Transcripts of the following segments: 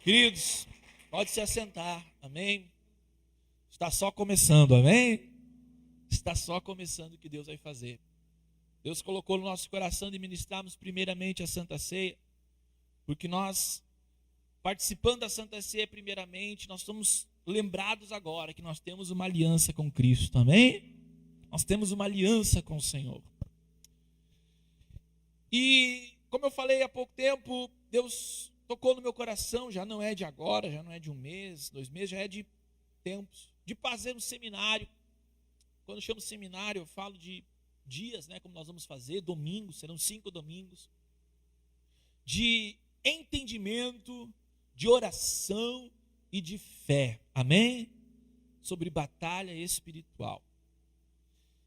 Queridos, pode se assentar, amém? Está só começando, amém? Está só começando o que Deus vai fazer. Deus colocou no nosso coração de ministrarmos primeiramente a Santa Ceia, porque nós, participando da Santa Ceia primeiramente, nós somos lembrados agora que nós temos uma aliança com Cristo, amém? Nós temos uma aliança com o Senhor. E, como eu falei há pouco tempo, Deus tocou no meu coração, já não é de agora, já não é de um mês, 2 meses, já é de tempos, de fazer um seminário. Quando eu chamo seminário, eu falo de dias, né, como nós vamos fazer, domingos, serão 5 domingos, de entendimento, de oração e de fé, amém? Sobre batalha espiritual.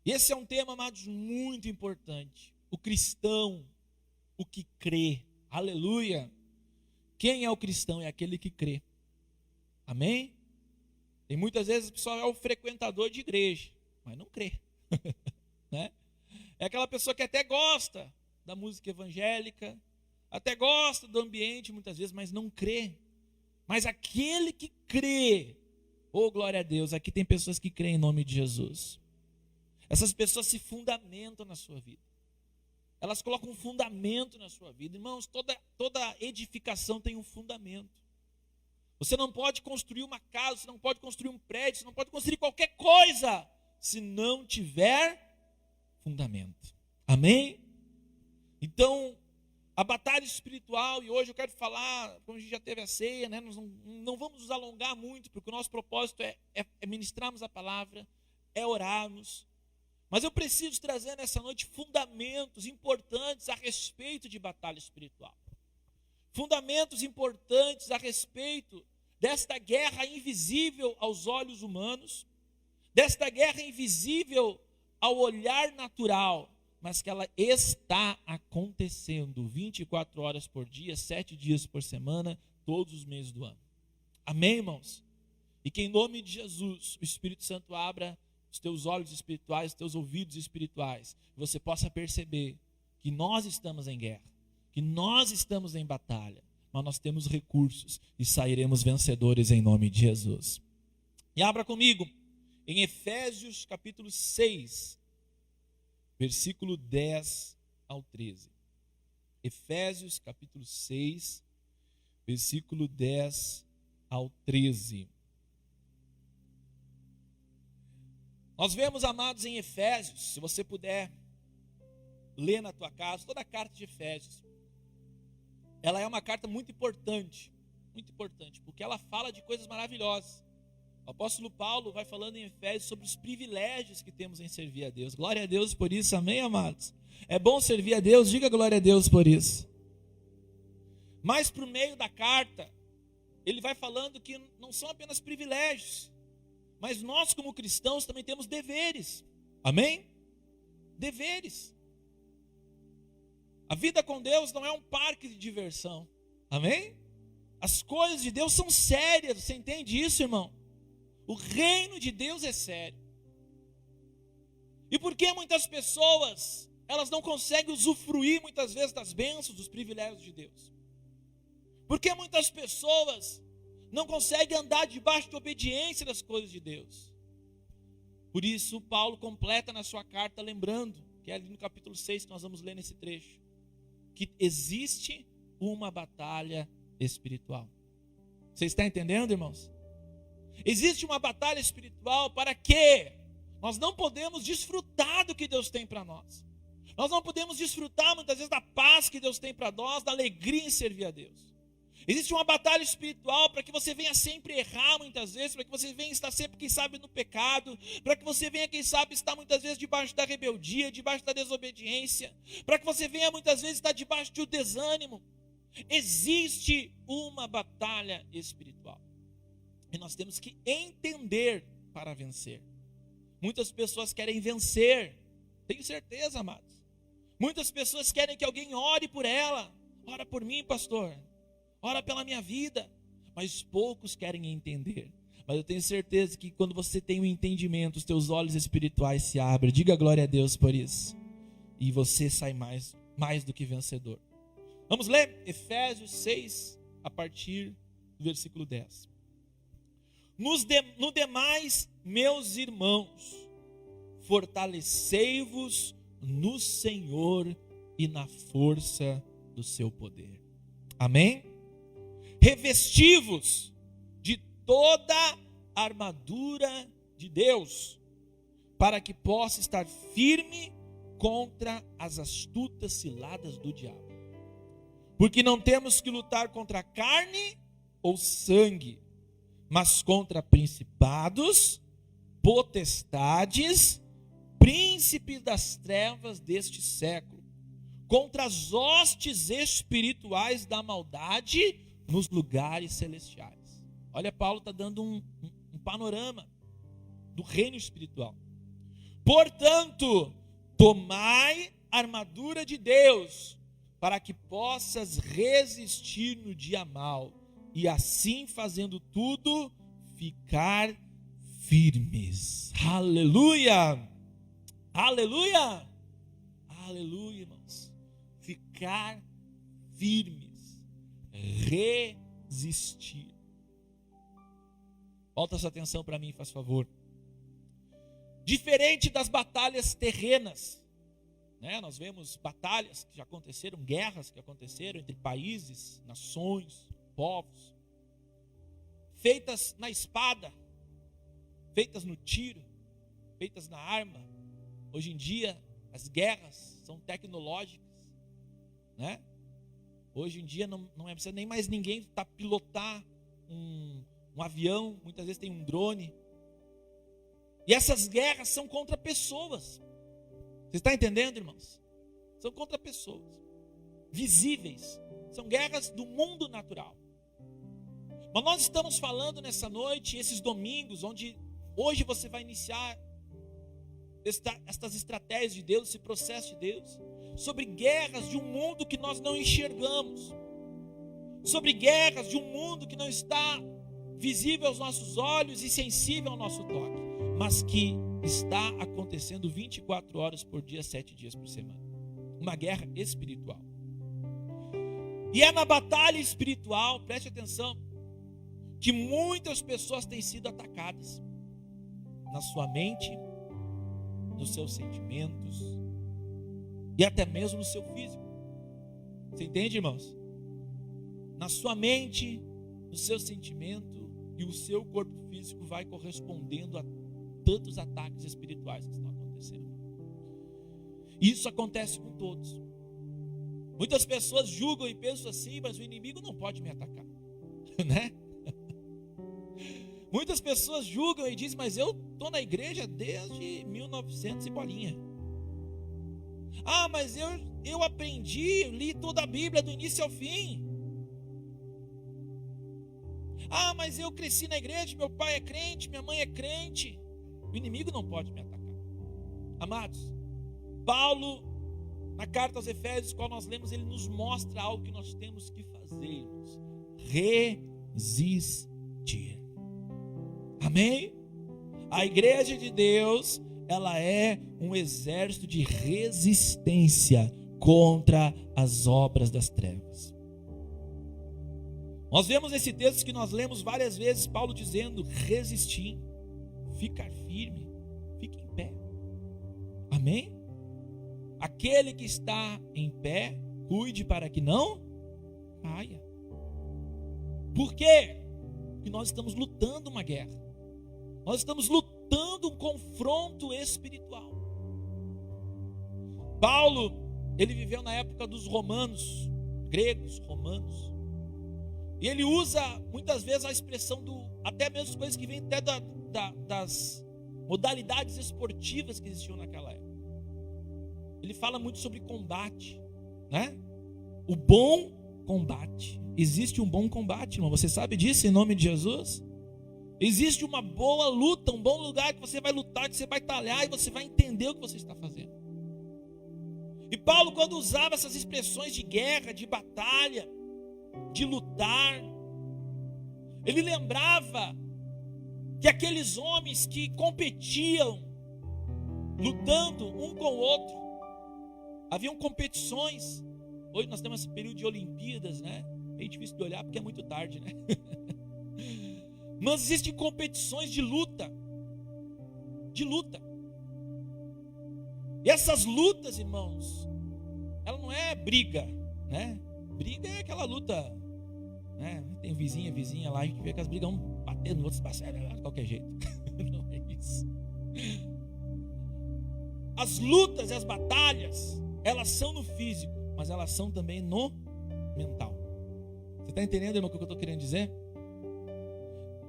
E esse é um tema, amados, muito importante. O cristão, o que crê, aleluia. Quem é o cristão? É aquele que crê, amém? E muitas vezes o pessoal é o frequentador de igreja, mas não crê, né? É aquela pessoa que até gosta da música evangélica, até gosta do ambiente muitas vezes, mas não crê. Mas aquele que crê, oh glória a Deus, aqui tem pessoas que creem em nome de Jesus. Essas pessoas se fundamentam na sua vida. Elas colocam um fundamento na sua vida. Irmãos, toda edificação tem um fundamento. Você não pode construir uma casa, você não pode construir um prédio, você não pode construir qualquer coisa se não tiver fundamento. Amém? Então, a batalha espiritual, e hoje eu quero falar, como a gente já teve a ceia, né? Nós não vamos nos alongar muito, porque o nosso propósito é ministrarmos a palavra, é orarmos. Mas eu preciso trazer nessa noite fundamentos importantes a respeito de batalha espiritual. Fundamentos importantes a respeito desta guerra invisível aos olhos humanos, desta guerra invisível ao olhar natural, mas que ela está acontecendo 24 horas por dia, 7 dias por semana, todos os meses do ano. Amém, irmãos? E que em nome de Jesus, o Espírito Santo abra os teus olhos espirituais, os teus ouvidos espirituais, que você possa perceber que nós estamos em guerra, que nós estamos em batalha, mas nós temos recursos e sairemos vencedores em nome de Jesus. E abra comigo em Efésios capítulo 6, versículo 10 ao 13. Efésios capítulo 6, versículo 10 ao 13. Nós vemos, amados, em Efésios, se você puder ler na tua casa, toda a carta de Efésios, ela é uma carta muito importante, porque ela fala de coisas maravilhosas. O apóstolo Paulo vai falando em Efésios sobre os privilégios que temos em servir a Deus. Glória a Deus por isso, amém, amados? É bom servir a Deus, diga glória a Deus por isso. Mas por meio da carta, ele vai falando que não são apenas privilégios, mas nós como cristãos também temos deveres, amém? Deveres. A vida com Deus não é um parque de diversão, amém? As coisas de Deus são sérias, você entende isso, irmão? O reino de Deus é sério. E por que muitas pessoas, elas não conseguem usufruir muitas vezes das bênçãos, dos privilégios de Deus? Por que muitas pessoas não conseguem andar debaixo de obediência das coisas de Deus? Por isso Paulo completa na sua carta lembrando, que é ali no capítulo 6 que nós vamos ler nesse trecho, que existe uma batalha espiritual. Você está entendendo, irmãos? Existe uma batalha espiritual para que nós não podemos desfrutar do que Deus tem para nós. Nós não podemos desfrutar muitas vezes da paz que Deus tem para nós, da alegria em servir a Deus. Existe uma batalha espiritual para que você venha sempre errar muitas vezes, para que você venha estar sempre, quem sabe, no pecado, para que você venha, quem sabe, estar muitas vezes debaixo da rebeldia, debaixo da desobediência, para que você venha muitas vezes estar debaixo de um desânimo. Existe uma batalha espiritual. E nós temos que entender para vencer. Muitas pessoas querem vencer, tenho certeza, amados. Muitas pessoas querem que alguém ore por ela. Ora por mim, pastor. Ora pela minha vida. Mas poucos querem entender. Mas eu tenho certeza que quando você tem um entendimento, os teus olhos espirituais se abrem. Diga glória a Deus por isso. E você sai mais do que vencedor. Vamos ler Efésios 6, a partir versículo 10. No demais, meus irmãos, fortalecei-vos no Senhor e na força do seu poder. Amém? Revesti-vos de toda a armadura de Deus, para que possa estar firme contra as astutas ciladas do diabo. Porque não temos que lutar contra carne ou sangue, mas contra principados, potestades, príncipes das trevas deste século, contra as hostes espirituais da maldade nos lugares celestiais. Olha, Paulo está dando um panorama do reino espiritual. Portanto, tomai a armadura de Deus, para que possas resistir no dia mau, e assim, fazendo tudo, ficar firmes. Aleluia! Aleluia! Aleluia, irmãos. Ficar firmes. Resistir. Volta sua atenção para mim, faz favor. Diferente das batalhas terrenas, né? Nós vemos batalhas que já aconteceram, guerras que aconteceram entre países, nações, povos, feitas na espada, feitas no tiro, feitas na arma. Hoje em dia, as guerras são tecnológicas, né? Hoje em dia não é preciso nem mais ninguém pilotar um avião, muitas vezes tem um drone. E essas guerras são contra pessoas. Você está entendendo, irmãos? São contra pessoas visíveis. São guerras do mundo natural. Mas nós estamos falando nessa noite, esses domingos, onde hoje você vai iniciar estas estratégias de Deus, esse processo de Deus, sobre guerras de um mundo que nós não enxergamos, sobre guerras de um mundo que não está visível aos nossos olhos e sensível ao nosso toque, mas que está acontecendo 24 horas por dia, 7 dias por semana. Uma guerra espiritual. E é na batalha espiritual, preste atenção, que muitas pessoas têm sido atacadas na sua mente, nos seus sentimentos e até mesmo no seu físico. Você entende, irmãos? Na sua mente, no seu sentimento e o seu corpo físico vai correspondendo a tantos ataques espirituais que estão acontecendo. Isso acontece com todos. Muitas pessoas julgam e pensam assim, mas o inimigo não pode me atacar, né? Muitas pessoas julgam e dizem, mas eu estou na igreja desde 1900 e bolinha. Ah, mas eu aprendi, li toda a Bíblia do início ao fim. Ah, mas eu cresci na igreja, meu pai é crente, minha mãe é crente. O inimigo não pode me atacar. Amados, Paulo, na carta aos Efésios, qual nós lemos, ele nos mostra algo que nós temos que fazer. Resistir. Amém? A igreja de Deus, ela é um exército de resistência contra as obras das trevas. Nós vemos nesse texto que nós lemos várias vezes, Paulo dizendo, resistir, ficar firme, fique em pé. Amém? Aquele que está em pé, cuide para que não caia. Por quê? Porque nós estamos lutando uma guerra. Nós estamos lutando um confronto espiritual. Paulo, ele viveu na época dos romanos, gregos, romanos. E ele usa muitas vezes a expressão até mesmo coisas que vêm até das modalidades esportivas que existiam naquela época. Ele fala muito sobre combate, né? O bom combate. Existe um bom combate, irmão. Você sabe disso em nome de Jesus? Existe uma boa luta, um bom lugar que você vai lutar, que você vai talhar e você vai entender o que você está fazendo. E Paulo, quando usava essas expressões de guerra, de batalha, de lutar, ele lembrava que aqueles homens que competiam, lutando um com o outro, haviam competições. Hoje nós temos esse período de Olimpíadas, né? Meio difícil de olhar porque é muito tarde, né? Mas existem competições de luta. De luta. E essas lutas, irmãos, ela não é briga, né? Briga é aquela luta, né? Tem vizinha lá, a gente vê que as brigas um batendo no outro, de qualquer jeito. Não é isso. As lutas e as batalhas, elas são no físico, mas elas são também no mental. Você está entendendo, irmão, o que eu estou querendo dizer?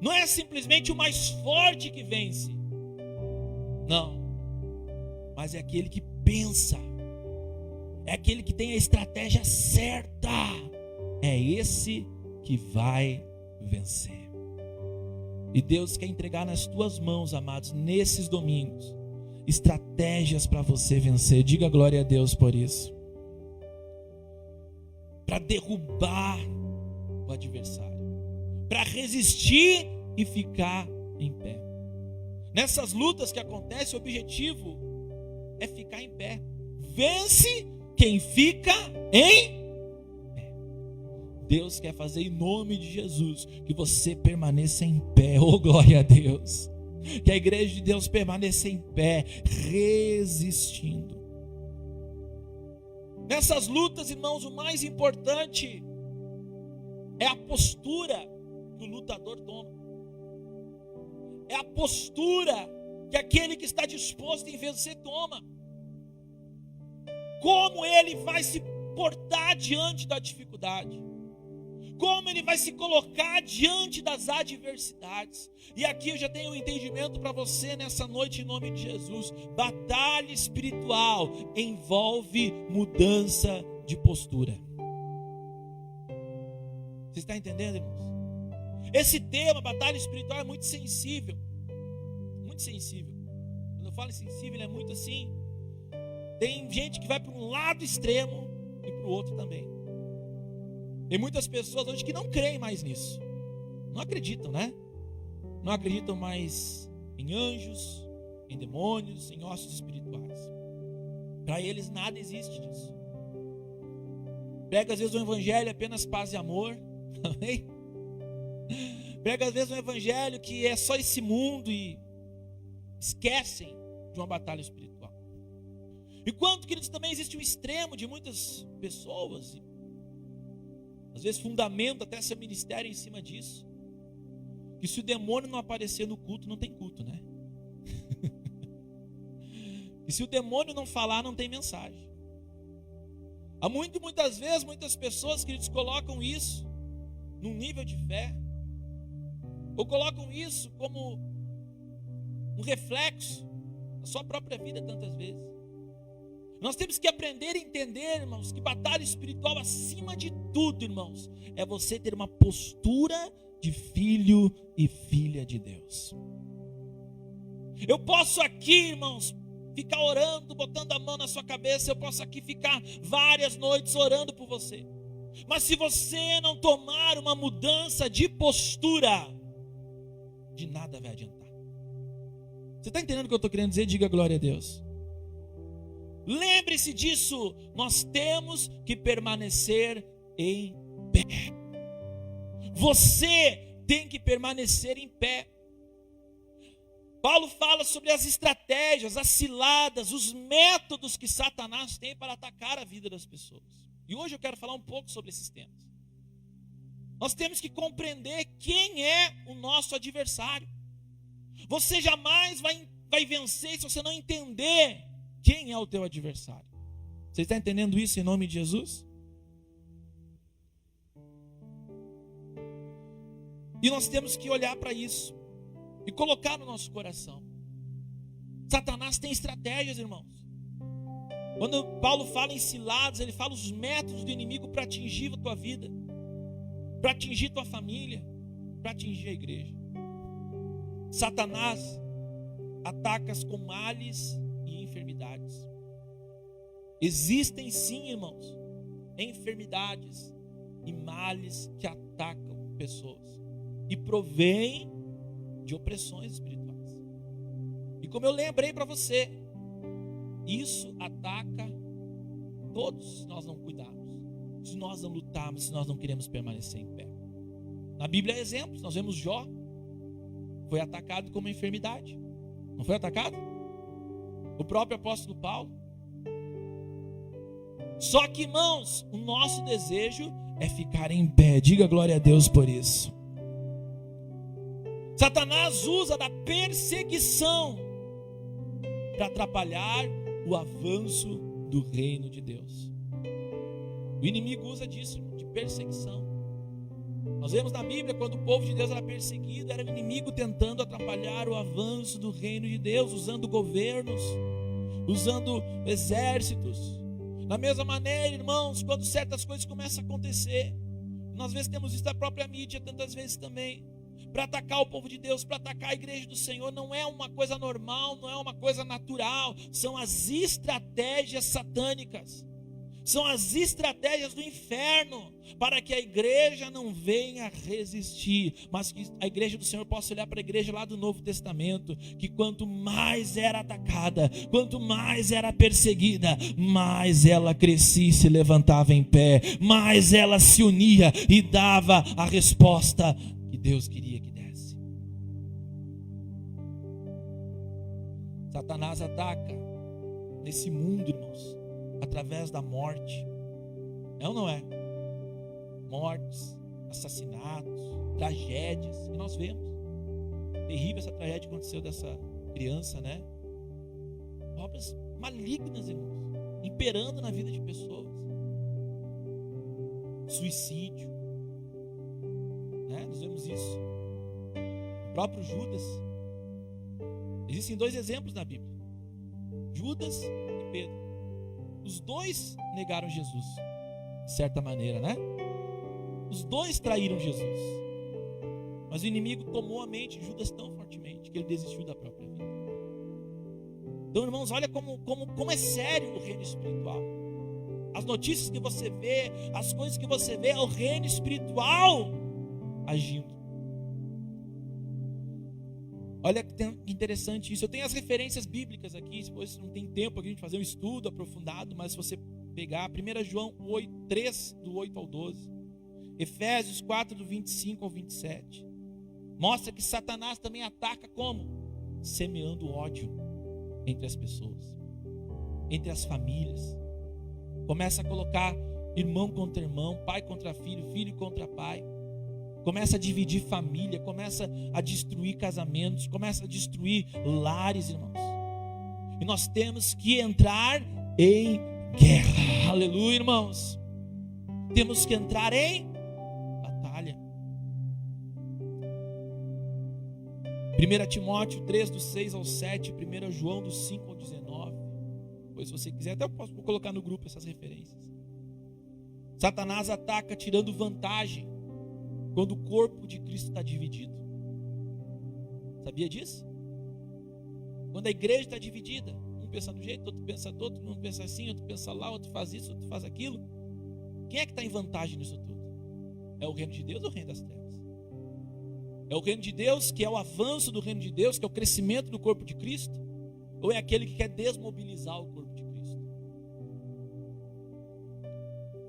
Não é simplesmente o mais forte que vence. Não. Mas é aquele que pensa. É aquele que tem a estratégia certa. É esse que vai vencer. E Deus quer entregar nas tuas mãos, amados, nesses domingos, estratégias para você vencer. Diga glória a Deus por isso. Para derrubar o adversário. Para resistir e ficar em pé. Nessas lutas que acontecem, o objetivo é ficar em pé. Vence quem fica em pé. Deus quer fazer em nome de Jesus que você permaneça em pé. Oh, glória a Deus. Que a igreja de Deus permaneça em pé, resistindo. Nessas lutas, irmãos, o mais importante é a postura que o lutador toma. É a postura que aquele que está disposto em vencer toma. Como ele vai se portar diante da dificuldade. Como ele vai se colocar diante das adversidades. E aqui eu já tenho um entendimento para você nessa noite em nome de Jesus. Batalha espiritual envolve mudança de postura. Você está entendendo, irmãos? Esse tema, batalha espiritual, é muito sensível. Muito sensível. Quando eu falo em sensível, ele é muito assim. Tem gente que vai para um lado extremo e para o outro também. Tem muitas pessoas hoje que não creem mais nisso. Não acreditam, né? Não acreditam mais em anjos, em demônios, em ossos espirituais. Para eles nada existe disso. Prega às vezes um evangelho apenas paz e amor. Amém? Prega às vezes um evangelho que é só esse mundo e esquecem de uma batalha espiritual. Enquanto, queridos, também existe um extremo de muitas pessoas, e às vezes fundamenta até seu ministério em cima disso, que se o demônio não aparecer no culto, não tem culto, né? E se o demônio não falar, não tem mensagem. Há muitas vezes, muitas pessoas, queridos, colocam isso num nível de fé, ou colocam isso como um reflexo da sua própria vida tantas vezes. Nós temos que aprender a entender, irmãos, que batalha espiritual, acima de tudo, irmãos, é você ter uma postura de filho e filha de Deus. Eu posso aqui, irmãos, ficar orando, botando a mão na sua cabeça, eu posso aqui ficar várias noites orando por você. Mas se você não tomar uma mudança de postura, de nada vai adiantar. Você está entendendo o que eu estou querendo dizer? Diga glória a Deus. Lembre-se disso, nós temos que permanecer em pé. Você tem que permanecer em pé. Paulo fala sobre as estratégias, as ciladas, os métodos que Satanás tem para atacar a vida das pessoas. E hoje eu quero falar um pouco sobre esses temas. Nós temos que compreender quem é o nosso adversário. Você jamais vai vencer se você não entender quem é o teu adversário. Você está entendendo isso em nome de Jesus? E nós temos que olhar para isso e colocar no nosso coração. Satanás tem estratégias, irmãos. Quando Paulo fala em ciladas, ele fala os métodos do inimigo para atingir a tua vida, para atingir tua família, para atingir a igreja. Satanás ataca com males e enfermidades. Existem sim, irmãos, enfermidades e males que atacam pessoas e provêm de opressões espirituais. E como eu lembrei para você, isso ataca todos se nós não cuidarmos. se nós não lutarmos, se nós não queremos permanecer em pé. Na Bíblia há exemplos. Nós vemos Jó, foi atacado com uma enfermidade. Não foi atacado? O próprio apóstolo Paulo. Só que, irmãos, o nosso desejo é ficar em pé. Diga glória a Deus por isso. Satanás usa da perseguição para atrapalhar o avanço do reino de Deus. O inimigo usa disso, de perseguição. Nós vemos na Bíblia, quando o povo de Deus era perseguido, era o inimigo tentando atrapalhar o avanço do reino de Deus, usando governos, usando exércitos. Da mesma maneira, irmãos, quando certas coisas começam a acontecer, nós às vezes temos visto a própria mídia, tantas vezes também, para atacar o povo de Deus, para atacar a igreja do Senhor, não é uma coisa normal, não é uma coisa natural, são as estratégias satânicas, são as estratégias do inferno, para que a igreja não venha resistir, mas que a igreja do Senhor possa olhar para a igreja lá do Novo Testamento, que quanto mais era atacada, quanto mais era perseguida, mais ela crescia e se levantava em pé, mais ela se unia e dava a resposta que Deus queria que desse. Satanás ataca nesse mundo, irmãos, através da morte. É ou não é? Mortes, assassinatos, tragédias, e nós vemos. Terrível essa tragédia que aconteceu dessa criança, né? Obras malignas, irmãos, imperando na vida de pessoas. Suicídio, né? Nós vemos isso. O próprio Judas. Existem dois exemplos na Bíblia: Judas e Pedro. Os dois negaram Jesus, de certa maneira, né? Os dois traíram Jesus. Mas o inimigo tomou a mente de Judas tão fortemente que ele desistiu da própria vida. Então, irmãos, olha como é sério o reino espiritual. As notícias que você vê, as coisas que você vê, é o reino espiritual agindo. Olha que interessante isso. Eu tenho as referências bíblicas aqui, depois não tem tempo aqui de fazer um estudo aprofundado, mas se você pegar 1 João 3, do 8 ao 12, Efésios 4, do 25 ao 27, mostra que Satanás também ataca como? Semeando ódio entre as pessoas, entre as famílias. Começa a colocar irmão contra irmão, pai contra filho, filho contra pai. Começa a dividir família, começa a destruir casamentos, começa a destruir lares, irmãos. E nós temos que entrar em guerra. Aleluia, irmãos. Temos que entrar em batalha. 1 Timóteo 3, do 6 ao 7, 1 João do 5 ao 19. Pois se você quiser, até eu posso colocar no grupo essas referências. Satanás ataca tirando vantagem quando o corpo de Cristo está dividido. Sabia disso? Quando a igreja está dividida, um pensa de um jeito, outro pensa do outro, um pensa assim, outro pensa lá, outro faz isso, outro faz aquilo. Quem é que está em vantagem nisso tudo? É o reino de Deus ou o reino das trevas? É o reino de Deus, que é o avanço do reino de Deus, que é o crescimento do corpo de Cristo? Ou é aquele que quer desmobilizar o corpo de Cristo?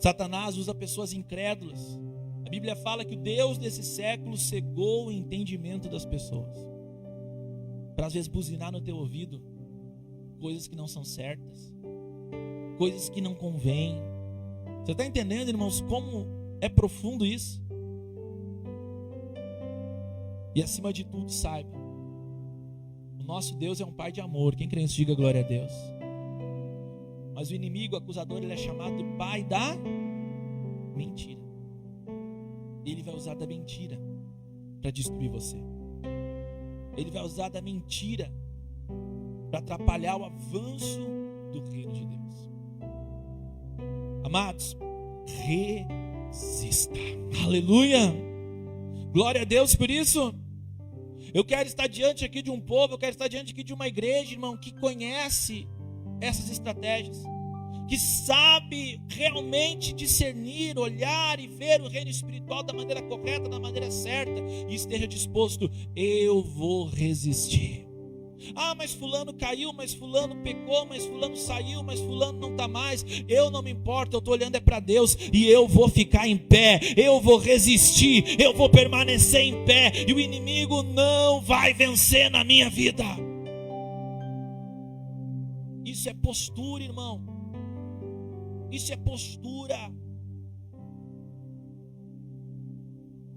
Satanás usa pessoas incrédulas. A Bíblia fala que o Deus desse século cegou o entendimento das pessoas, para às vezes buzinar no teu ouvido coisas que não são certas, coisas que não convêm. Você está entendendo, irmãos, como é profundo isso? E acima de tudo, saiba, o nosso Deus é um Pai de amor. Quem crê nisso, diga glória a Deus. Mas o inimigo, o acusador, ele é chamado de pai da mentira. Ele vai usar da mentira para destruir você. Ele vai usar da mentira para atrapalhar o avanço do reino de Deus. Amados, resista. Aleluia. Glória a Deus por isso. Eu quero estar diante aqui de um povo, eu quero estar diante aqui de uma igreja, irmão, que conhece essas estratégias, que sabe realmente discernir, olhar e ver o reino espiritual da maneira correta, da maneira certa, e esteja disposto: eu vou resistir, Ah, mas fulano caiu, mas fulano pecou, mas fulano saiu, mas fulano não está mais. Eu não me importo, eu estou olhando para Deus e eu vou ficar em pé, eu vou resistir, eu vou permanecer em pé e o inimigo não vai vencer na minha vida. Isso é postura, irmão. Isso é postura.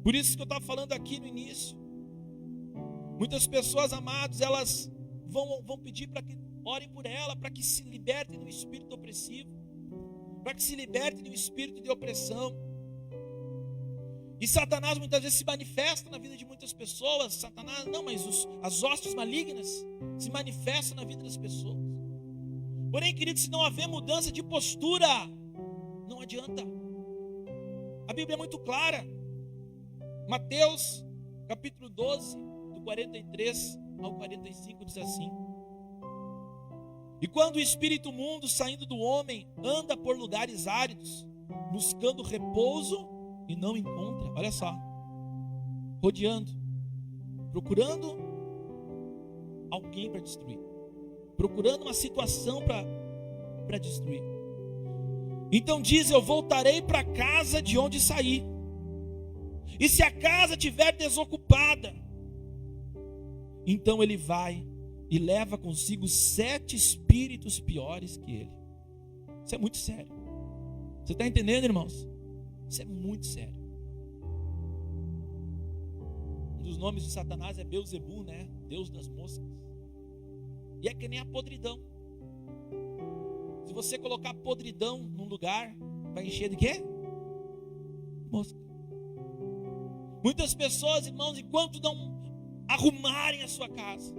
Por isso que eu estava falando aqui no início. Muitas pessoas, amados, elas vão pedir para que orem por ela, para que se libertem do espírito opressivo, para que se libertem do espírito de opressão. E Satanás muitas vezes se manifesta na vida de muitas pessoas. Satanás, não, mas as hostes malignas se manifestam na vida das pessoas. Porém, queridos, se não haver mudança de postura, não adianta. A Bíblia é muito clara. Mateus, capítulo 12, do 43 ao 45, diz assim: E quando o espírito mundo, saindo do homem, anda por lugares áridos, buscando repouso e não encontra, olha só, rodeando, procurando alguém para destruir, procurando uma situação para destruir. Então diz: eu voltarei para a casa de onde saí. E se a casa estiver desocupada, então ele vai e leva consigo 7 espíritos piores que ele. Isso é muito sério. Você está entendendo, irmãos? Isso é muito sério. Um dos nomes de Satanás é Beelzebul, né? Deus das moscas. E é que nem a podridão. Se você colocar podridão num lugar, vai encher de quê? Mosca. Muitas pessoas, irmãos, enquanto não arrumarem a sua casa,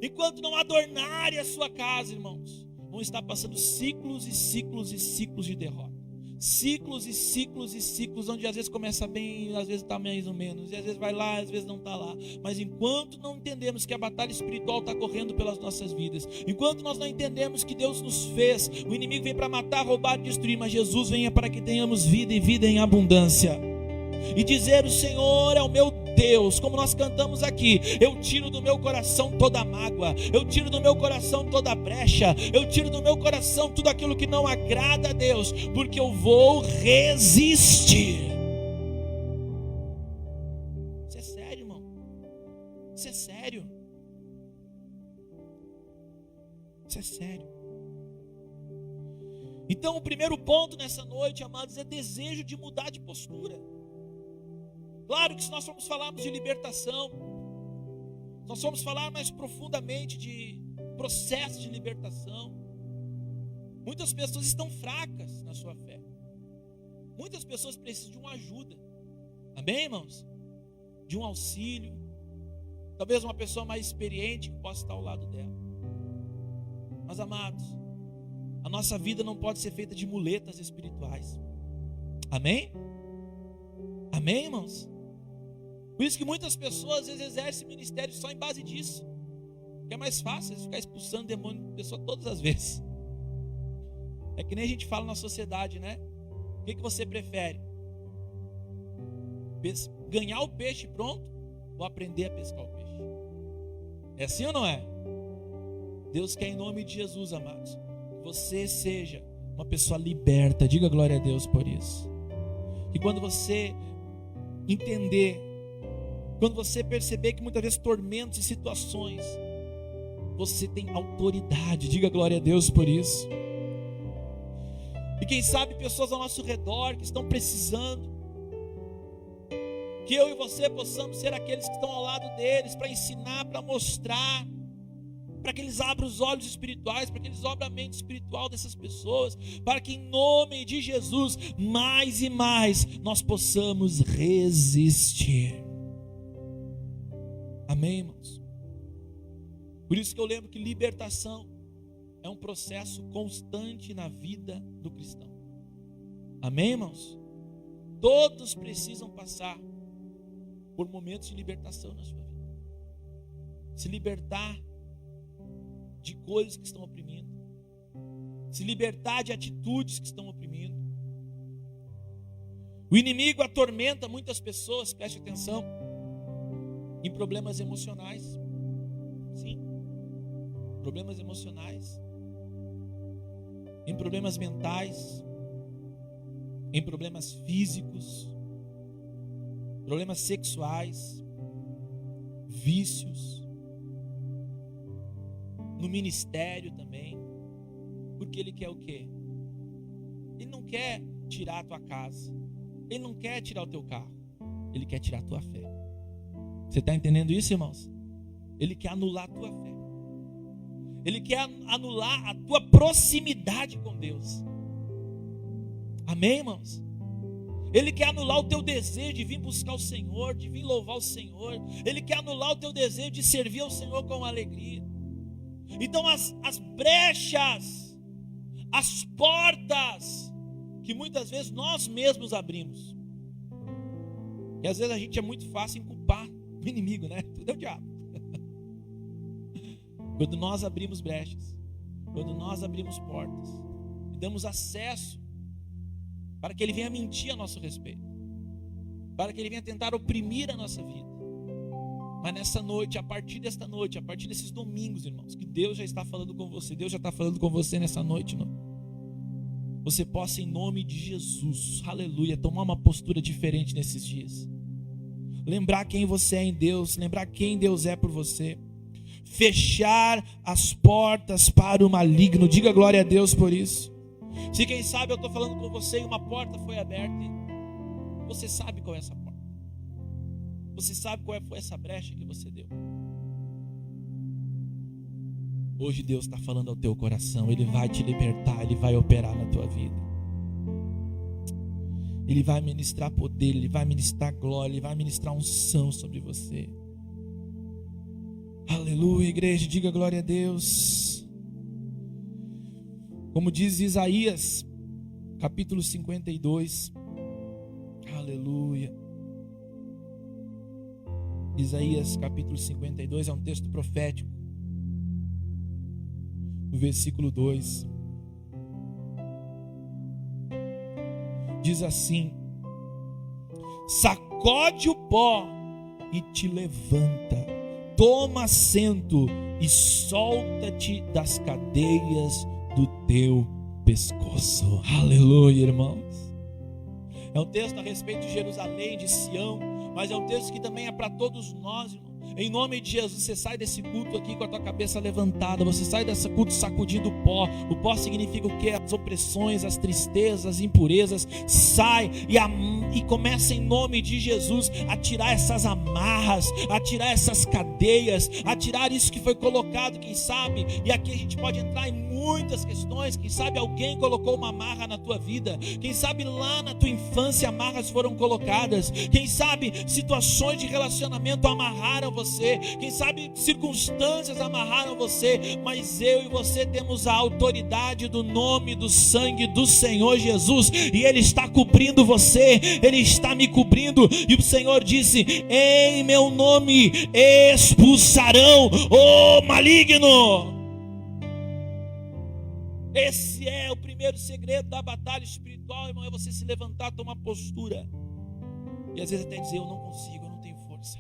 enquanto não adornarem a sua casa, irmãos, vão estar passando ciclos e ciclos e ciclos de derrota. Ciclos e ciclos e ciclos, onde às vezes começa bem, às vezes está mais ou menos, e às vezes vai lá, às vezes não está lá. Mas enquanto não entendemos que a batalha espiritual está correndo pelas nossas vidas, enquanto nós não entendemos que Deus nos fez, o inimigo vem para matar, roubar e destruir, mas Jesus venha para que tenhamos vida e vida em abundância. E dizer: o Senhor é o meu Deus, como nós cantamos aqui. Eu tiro do meu coração toda mágoa, eu tiro do meu coração toda brecha, eu tiro do meu coração tudo aquilo que não agrada a Deus, porque eu vou resistir. Isso é sério, irmão. Isso é sério. Isso é sério. Então o primeiro ponto nessa noite, amados, é desejo de mudar de postura. Claro que se nós formos falarmos de libertação, nós formos falar mais profundamente de processo de libertação, muitas pessoas estão fracas na sua fé. Muitas pessoas precisam de uma ajuda. Amém, irmãos? De um auxílio. Talvez uma pessoa mais experiente que possa estar ao lado dela. Mas, amados, a nossa vida não pode ser feita de muletas espirituais. Amém? Amém, irmãos? Por isso que muitas pessoas às vezes exercem ministério só em base disso. Que é mais fácil ficar expulsando demônio de pessoa todas as vezes. É que nem a gente fala na sociedade, né? O que você prefere? Ganhar o peixe pronto ou aprender a pescar o peixe? É assim ou não é? Deus quer, em nome de Jesus, amados, que você seja uma pessoa liberta. Diga glória a Deus por isso. E quando você entender, quando você perceber que muitas vezes tormentos e situações, você tem autoridade. Diga glória a Deus por isso. E quem sabe pessoas ao nosso redor que estão precisando, que eu e você possamos ser aqueles que estão ao lado deles, para ensinar, para mostrar, para que eles abram os olhos espirituais, para que eles abram a mente espiritual dessas pessoas, para que em nome de Jesus, mais e mais, nós possamos resistir. Amém, irmãos? Por isso que eu lembro que libertação é um processo constante na vida do cristão. Amém, irmãos? Todos precisam passar por momentos de libertação na sua vida. Se libertar de coisas que estão oprimindo. Se libertar de atitudes que estão oprimindo. O inimigo atormenta muitas pessoas, preste atenção, em problemas emocionais. Sim. problemas emocionais, em problemas mentais, em problemas físicos, problemas sexuais, vícios, no ministério também, porque Ele quer o quê? Ele não quer tirar a tua casa, Ele não quer tirar o teu carro, Ele quer tirar a tua fé. Você está entendendo isso, irmãos? Ele quer anular a tua fé, Ele quer anular a tua proximidade com Deus. Amém, irmãos? Ele quer anular o teu desejo de vir buscar o Senhor, de vir louvar o Senhor. Ele quer anular o teu desejo de servir ao Senhor com alegria. Então as brechas, as portas que muitas vezes nós mesmos abrimos, e às vezes a gente é muito fácil em culpar o inimigo, né? Tudo é o diabo. Quando nós abrimos brechas, quando nós abrimos portas e damos acesso para que ele venha mentir a nosso respeito, para que ele venha tentar oprimir a nossa vida. Mas nessa noite, a partir desta noite, a partir desses domingos, irmãos, que Deus já está falando com você, Deus já está falando com você nessa noite, não? Você possa, em nome de Jesus, aleluia, tomar uma postura diferente nesses dias. Lembrar quem você é em Deus, lembrar quem Deus é por você. Fechar as portas para o maligno. Diga glória a Deus por isso. Se quem sabe eu estou falando com você e uma porta foi aberta, você sabe qual é essa porta, você sabe qual foi essa brecha que você deu. Hoje Deus está falando ao teu coração, Ele vai te libertar, Ele vai operar na tua vida, Ele vai ministrar poder, Ele vai ministrar glória, Ele vai ministrar unção sobre você. Aleluia, igreja, diga glória a Deus. Como diz Isaías, capítulo 52, aleluia. Isaías capítulo 52 é um texto profético. No versículo 2, diz assim: sacode o pó e te levanta, toma assento e solta-te das cadeias do teu pescoço. Aleluia, irmãos. É um texto a respeito de Jerusalém, de Sião, mas é um texto que também é para todos nós, irmão. Em nome de Jesus, você sai desse culto aqui com a tua cabeça levantada, você sai desse culto sacudindo o pó. O pó significa o quê? As opressões, as tristezas, as impurezas. Sai e começa em nome de Jesus a tirar essas amarras, a tirar essas cadeias, a tirar isso que foi colocado, quem sabe, e aqui a gente pode entrar em muitas questões. Quem sabe alguém colocou uma amarra na tua vida, quem sabe lá na tua infância amarras foram colocadas, quem sabe situações de relacionamento amarraram você, quem sabe circunstâncias amarraram você, mas eu e você temos a autoridade do nome, do sangue do Senhor Jesus, e Ele está cobrindo você, Ele está me cobrindo, e o Senhor disse: em meu nome expulsarão o maligno. Esse é o primeiro segredo da batalha espiritual, irmão, é você se levantar, tomar postura, e às vezes até dizer: eu não consigo, eu não tenho força,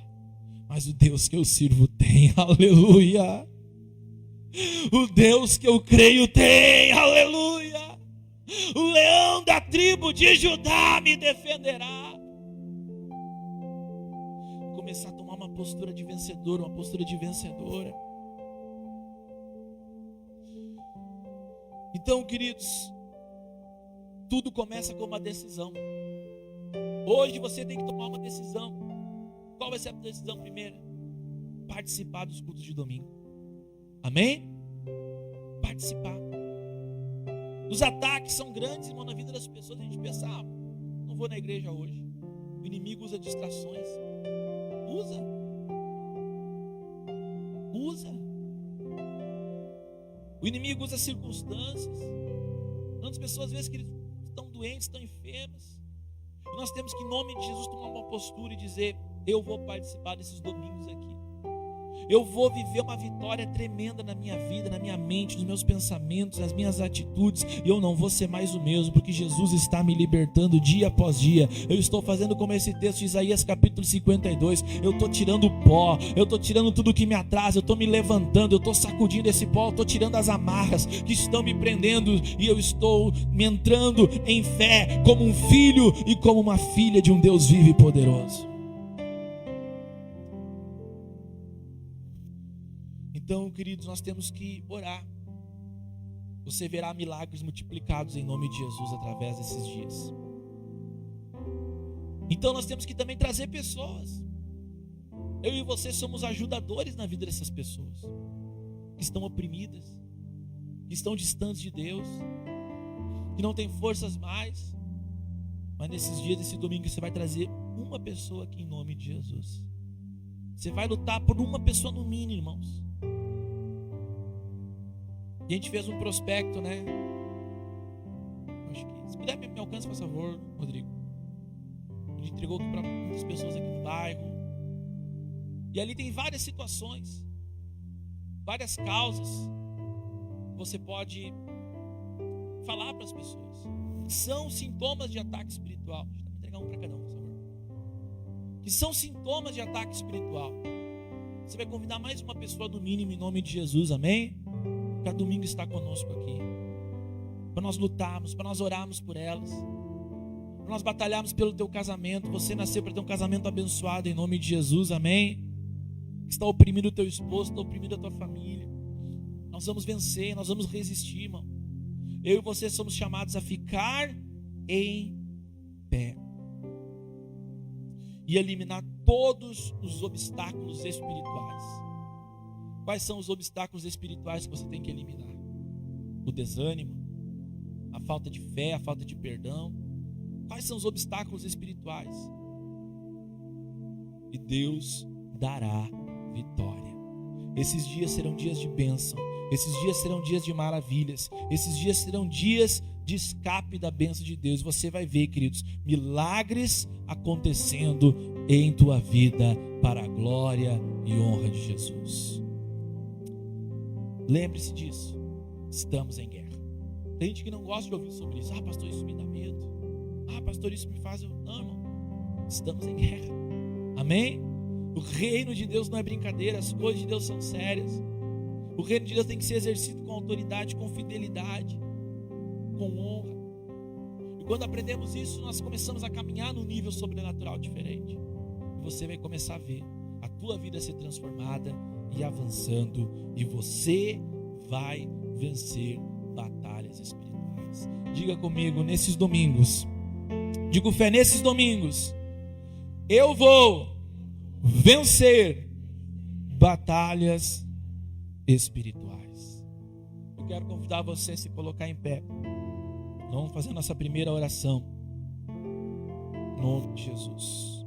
mas o Deus que eu sirvo tem, aleluia. O Deus que eu creio tem, aleluia. O leão da tribo de Judá me defenderá. Começar a tomar uma postura de vencedor, uma postura de vencedora. Então, queridos, tudo começa com uma decisão. Hoje você tem que tomar uma decisão. Qual vai ser a decisão primeira? Participar dos cultos de domingo. Amém? Participar. Os ataques são grandes, irmão, na vida das pessoas. A gente pensa: não vou na igreja hoje. O inimigo usa distrações. Usa. O inimigo usa circunstâncias. Quantas pessoas, às vezes, que estão doentes, estão enfermas. E nós temos que, em nome de Jesus, tomar uma postura e dizer: eu vou participar desses domingos aqui. Eu vou viver uma vitória tremenda na minha vida, na minha mente, nos meus pensamentos, nas minhas atitudes. E eu não vou ser mais o mesmo, porque Jesus está me libertando dia após dia. Eu estou fazendo como esse texto de Isaías capítulo 52. Eu estou tirando o pó, eu estou tirando tudo que me atrasa, eu estou me levantando, eu estou sacudindo esse pó, eu estou tirando as amarras que estão me prendendo. E eu estou me entrando em fé como um filho e como uma filha de um Deus vivo e poderoso. Então, queridos, nós temos que orar. Você verá milagres multiplicados em nome de Jesus através desses dias. Então nós temos que também trazer pessoas. Eu e você somos ajudadores na vida dessas pessoas que estão oprimidas, que estão distantes de Deus, que não têm forças mais. Mas nesses dias, esse domingo, você vai trazer uma pessoa aqui em nome de Jesus. Você vai lutar por uma pessoa no mínimo, irmãos. E a gente fez um prospecto, né? Acho que, se puder me alcança, por favor, Rodrigo. A gente entregou para muitas pessoas aqui no bairro. E ali tem várias situações, várias causas. Você pode falar para as pessoas. São sintomas de ataque espiritual. Deixa eu entregar um para cada um, por favor. Que são sintomas de ataque espiritual. Você vai convidar mais uma pessoa no mínimo em nome de Jesus, amém? Para domingo estar conosco aqui, para nós lutarmos, para nós orarmos por elas, para nós batalharmos pelo teu casamento. Você nasceu para ter um casamento abençoado em nome de Jesus, amém? Que está oprimindo o teu esposo, está oprimindo a tua família. Nós vamos vencer, nós vamos resistir, irmão. Eu e você somos chamados a ficar em pé e eliminar todos os obstáculos espirituais. Quais são os obstáculos espirituais que você tem que eliminar? O desânimo, a falta de fé, a falta de perdão. Quais são os obstáculos espirituais? E Deus dará vitória. Esses dias serão dias de bênção. Esses dias serão dias de maravilhas. Esses dias serão dias de escape da bênção de Deus. Você vai ver, queridos, milagres acontecendo em tua vida para a glória e honra de Jesus. Lembre-se disso. Estamos em guerra. Tem gente que não gosta de ouvir sobre isso. Ah, pastor, isso me dá medo. Ah, pastor, isso me faz... Não, irmão. Estamos em guerra. Amém? O reino de Deus não é brincadeira. As coisas de Deus são sérias. O reino de Deus tem que ser exercido com autoridade, com fidelidade, com honra. E quando aprendemos isso, nós começamos a caminhar num nível sobrenatural diferente. E você vai começar a ver a tua vida ser transformada e avançando, e você vai vencer batalhas espirituais. Diga comigo, nesses domingos, digo fé, nesses domingos, eu vou vencer batalhas espirituais. Eu quero convidar você a se colocar em pé. Vamos fazer a nossa primeira oração. Em nome de Jesus.